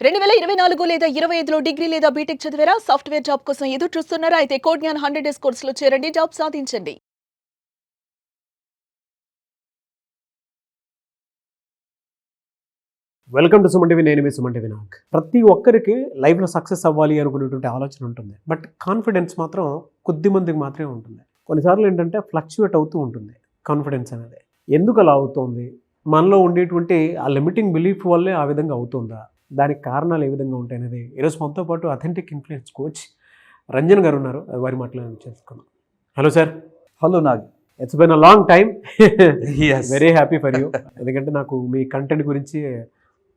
2024 లేదా 25లో డిగ్రీ లేదా బీటెక్ చదివారా? సాఫ్ట్‌వేర్ జాబ్ కోసం ఎదురు చూస్తున్నారా? అయితే కోడ్ జ్ఞాన్ 100 డేస్ కోర్సులో చేరండి. జాబ్ సాధించండి. Welcome to Suman TV. నేను మీ సుమన్ టీవీ నాగ్. ప్రతి ఒక్కరికి లైఫ్లో సక్సెస్ అవ్వాలి అనుకునేటువంటి ఆలోచన ఉంటుంది. బట్ కాన్ఫిడెన్స్ మాత్రం కొద్ది మందికి మాత్రమే ఉంటుంది. కొన్నిసార్లు ఏంటంటే ఫ్లక్చువేట్ అవుతూ ఉంటుంది కాన్ఫిడెన్స్ అనేది. ఎందుకు అలా అవుతుంది? మనలో ఉండేటువంటి ఆ లిమిటింగ్ బిలీఫ్ వల్లే ఆ విధంగా అవుతుందా? దానికి కారణాలు ఏ విధంగా ఉంటాయి అనేది ఈరోజు మనతో పాటు అథెంటిక్ ఇన్ఫ్లుయెన్స్ కోచ్ రంజన్ గారు ఉన్నారు. వారి మాట్లాడి చేసుకున్నాం. Hello sir. Hello Nag. It's Ben a long time. Yes. Very happy for you. ఎందుకంటే నాకు మీ కంటెంట్ గురించి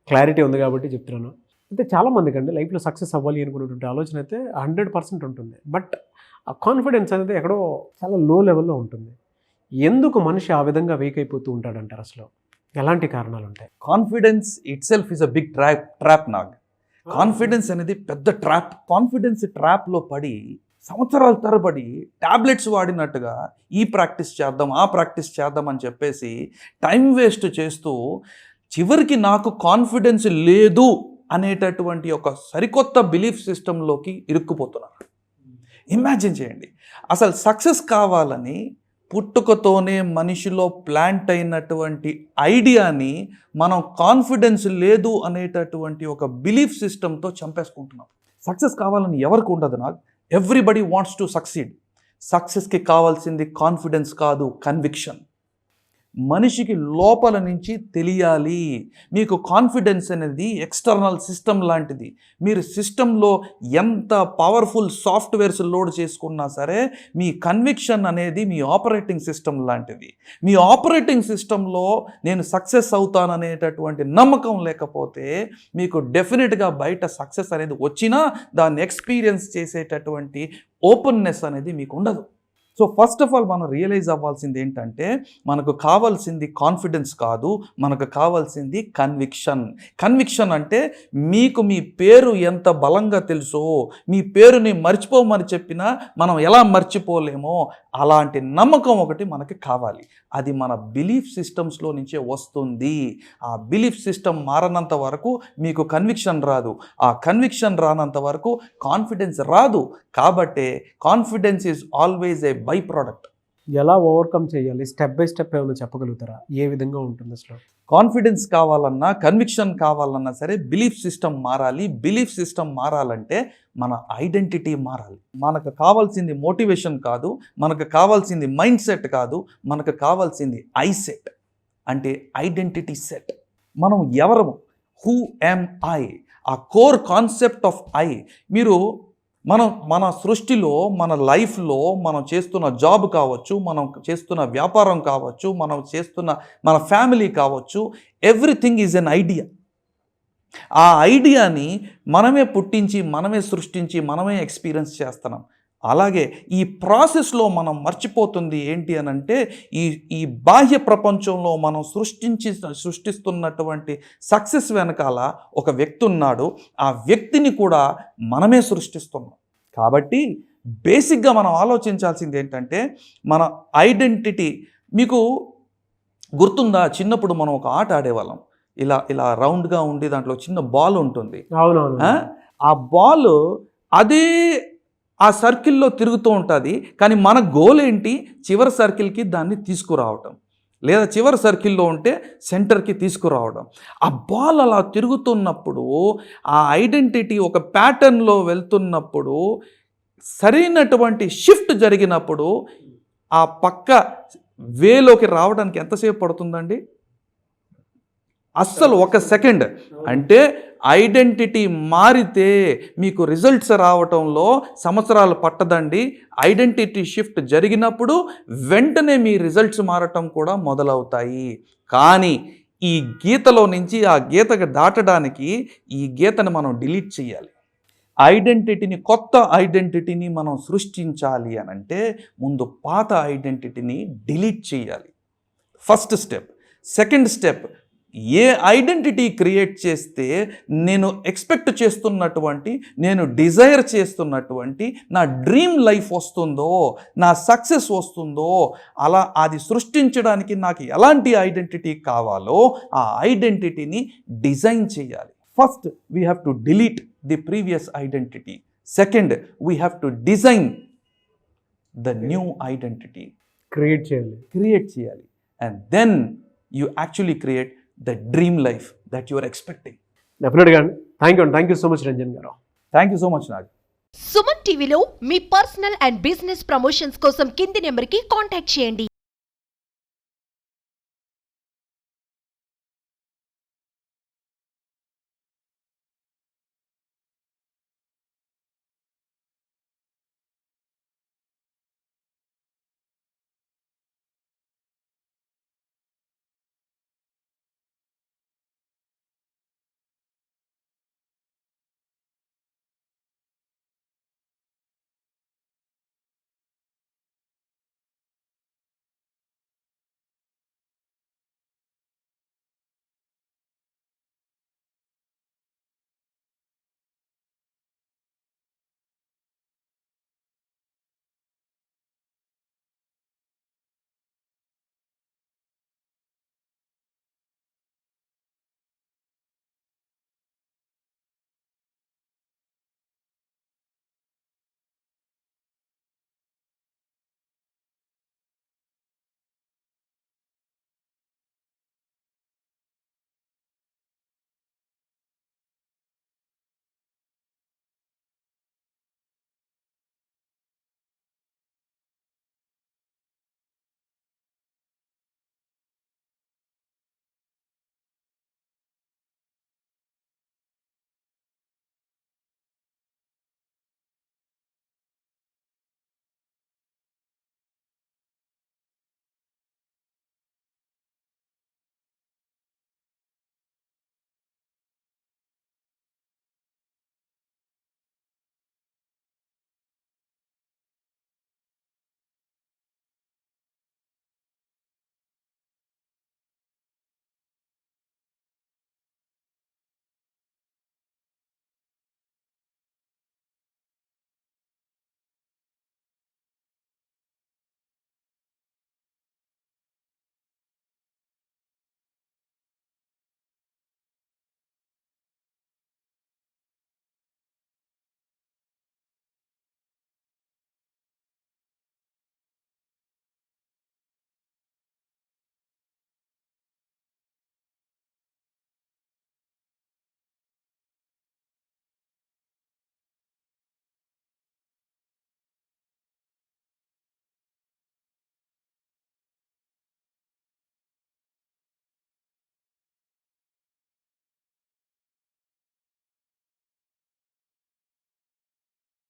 క్లారిటీ ఉంది కాబట్టి చెప్తున్నాను. అయితే చాలామందికి అండి లైఫ్లో సక్సెస్ అవ్వాలి అనుకునేటువంటి ఆలోచన అయితే 100% ఉంటుంది. బట్ ఆ కాన్ఫిడెన్స్ అనేది ఎక్కడో చాలా లో లెవెల్లో ఉంటుంది. ఎందుకు మనిషి ఆ విధంగా వీక్ అయిపోతూ ఉంటాడంటారు? అసలు ఎలాంటి కారణాలు ఉంటాయి? Confidence itself is a big trap నాగ్. కాన్ఫిడెన్స్ అనేది పెద్ద ట్రాప్. కాన్ఫిడెన్స్ ట్రాప్లో పడి సంవత్సరాల తరబడి టాబ్లెట్స్ వాడినట్టుగా ఈ ప్రాక్టీస్ చేద్దాం ఆ ప్రాక్టీస్ చేద్దాం అని చెప్పేసి టైం వేస్ట్ చేస్తూ చివరికి నాకు కాన్ఫిడెన్స్ లేదు అనేటటువంటి ఒక సరికొత్త బిలీఫ్ సిస్టంలోకి ఇరుక్కుపోతున్నారు. ఇమాజిన్ చేయండి, అసలు సక్సెస్ కావాలని పుట్టుకతోనే మనిషిలో ప్లాంట్ అయినటువంటి ఐడియాని మనం కాన్ఫిడెన్స్ లేదు అనేటటువంటి ఒక బిలీఫ్ సిస్టంతో చంపేసుకుంటున్నాం. సక్సెస్ కావాలని ఎవరికి ఉండదు నాకు. Everybody wants to succeed. సక్సెస్కి కావాల్సింది కాన్ఫిడెన్స్ కాదు, కన్విక్షన్. మనిషికి లోపల నుంచి తెలియాలి. మీకు కాన్ఫిడెన్స్ అనేది ఎక్స్టర్నల్ సిస్టమ్ లాంటిది. మీరు సిస్టంలో ఎంత పవర్ఫుల్ సాఫ్ట్వేర్స్ లోడ్ చేసుకున్నా సరే మీ కన్విక్షన్ అనేది మీ ఆపరేటింగ్ సిస్టమ్ లాంటిది. మీ ఆపరేటింగ్ సిస్టంలో నేను సక్సెస్ అవుతాననేటటువంటి నమ్మకం లేకపోతే మీకు డెఫినెట్గా బయట సక్సెస్ అనేది వచ్చినా దాన్ని ఎక్స్పీరియన్స్ చేసేటటువంటి ఓపెన్నెస్ అనేది మీకు ఉండదు. సో ఫస్ట్ ఆఫ్ ఆల్ మనం రియలైజ్ అవ్వాల్సింది ఏంటంటే మనకు కావాల్సింది కాన్ఫిడెన్స్ కాదు, మనకు కావాల్సింది కన్విక్షన్. కన్విక్షన్ అంటే మీకు మీ పేరు ఎంత బలంగా తెలుసో, మీ పేరుని మర్చిపోమని చెప్పినా మనం ఎలా మర్చిపోలేమో అలాంటి నమ్మకం ఒకటి మనకి కావాలి. అది మన బిలీఫ్ సిస్టమ్స్లో నుంచే వస్తుంది. ఆ బిలీఫ్ సిస్టమ్ మారనంత వరకు మీకు కన్విక్షన్ రాదు. ఆ కన్విక్షన్ రానంత వరకు కాన్ఫిడెన్స్ రాదు. కాబట్టే confidence is always A by product. ఎలా ఓవర్కమ్ చేయాలి? స్టెప్ బై స్టెప్ ఏమైనా చెప్పగలుగుతారా? ఏ విధంగా ఉంటుంది అసలు? కాన్ఫిడెన్స్ కావాలన్నా కన్విక్షన్ కావాలన్నా సరే బిలీఫ్ సిస్టమ్ మారాలి. బిలీఫ్ సిస్టమ్ మారాలంటే మన ఐడెంటిటీ మారాలి. మనకు కావాల్సింది మోటివేషన్ కాదు, మనకు కావాల్సింది మైండ్ సెట్ కాదు, మనకు కావాల్సింది ఐ సెట్, అంటే ఐడెంటిటీ సెట్. మనం ఎవరము, హూ యామ్ ఐ, ఆ కోర్ కాన్సెప్ట్ ఆఫ్ ఐ. మీరు మన సృష్టిలో, మన లైఫ్లో మనం చేస్తున్న జాబ్ కావచ్చు, మనం చేస్తున్న వ్యాపారం కావచ్చు, మనం చేస్తున్న మన ఫ్యామిలీ కావచ్చు, ఎవ్రీథింగ్ ఈజ్ ఎన్ ఐడియా. ఆ ఐడియాని మనమే పుట్టించి, మనమే సృష్టించి, మనమే ఎక్స్పీరియన్స్ చేస్తున్నాం. అలాగే ఈ ప్రాసెస్లో మనం మర్చిపోతుంది ఏంటి అని అంటే ఈ బాహ్య ప్రపంచంలో మనం సృష్టిస్తున్నటువంటి సక్సెస్ వెనకాల ఒక వ్యక్తి ఉన్నాడు. ఆ వ్యక్తిని కూడా మనమే సృష్టిస్తున్నాం. కాబట్టి బేసిక్గా మనం ఆలోచించాల్సింది ఏంటంటే మన ఐడెంటిటీ. మీకు గుర్తుందా, చిన్నప్పుడు మనం ఒక ఆట ఆడేవాళ్ళం. ఇలా ఇలా రౌండ్గా ఉండి దాంట్లో చిన్న బాల్ ఉంటుంది. అవునవును. ఆ బాల్ అదే ఆ సర్కిల్లో తిరుగుతూ ఉంటుంది. కానీ మన గోల్ ఏంటి, చివరి సర్కిల్కి దాన్ని తీసుకురావటం, లేదా చివరి సర్కిల్లో ఉంటే సెంటర్కి తీసుకురావడం. ఆ బాల్ అలా తిరుగుతున్నప్పుడు, ఆ ఐడెంటిటీ ఒక ప్యాటర్న్లో వెళ్తున్నప్పుడు, సరైనటువంటి షిఫ్ట్ జరిగినప్పుడు ఆ పక్క వేలోకి రావడానికి ఎంతసేపు పడుతుందండి? అస్సలు 1 సెకండ్. అంటే ఐడెంటిటీ మారితే మీకు రిజల్ట్స్ రావటంలో సంవత్సరాలు పట్టదండి. ఐడెంటిటీ షిఫ్ట్ జరిగినప్పుడు వెంటనే మీ రిజల్ట్స్ మారటం కూడా మొదలవుతాయి. కానీ ఈ గీతలో నుంచి ఆ గీతకు దాటడానికి ఈ గీతను మనం డిలీట్ చేయాలి. ఐడెంటిటీని, కొత్త ఐడెంటిటీని మనం సృష్టించాలి అని అంటే ముందు పాత ఐడెంటిటీని డిలీట్ చేయాలి. First step. సెకండ్ స్టెప్, ఏ ఐడెంటిటీ క్రియేట్ చేస్తే నేను ఎక్స్పెక్ట్ చేస్తున్నటువంటి, నేను డిజైర్ చేస్తున్నటువంటి నా డ్రీమ్ లైఫ్ వస్తుందో, నా సక్సెస్ వస్తుందో, అలా అది సృష్టించడానికి నాకు ఎలాంటి ఐడెంటిటీ కావాలో ఆ ఐడెంటిటీని డిజైన్ చేయాలి. First we have to delete the previous identity. Second, we have to design the new identity, create చేయాలి. క్రియేట్ చేయాలి. And then you actually create the dream life that you are expecting. డెఫినెట్గా అండి. Thank you so much Ranjan garu. Thank you so much Nag. Suman టీవీలో మీ personal and business promotions కోసం కింది నెంబర్కి contact చేయండి.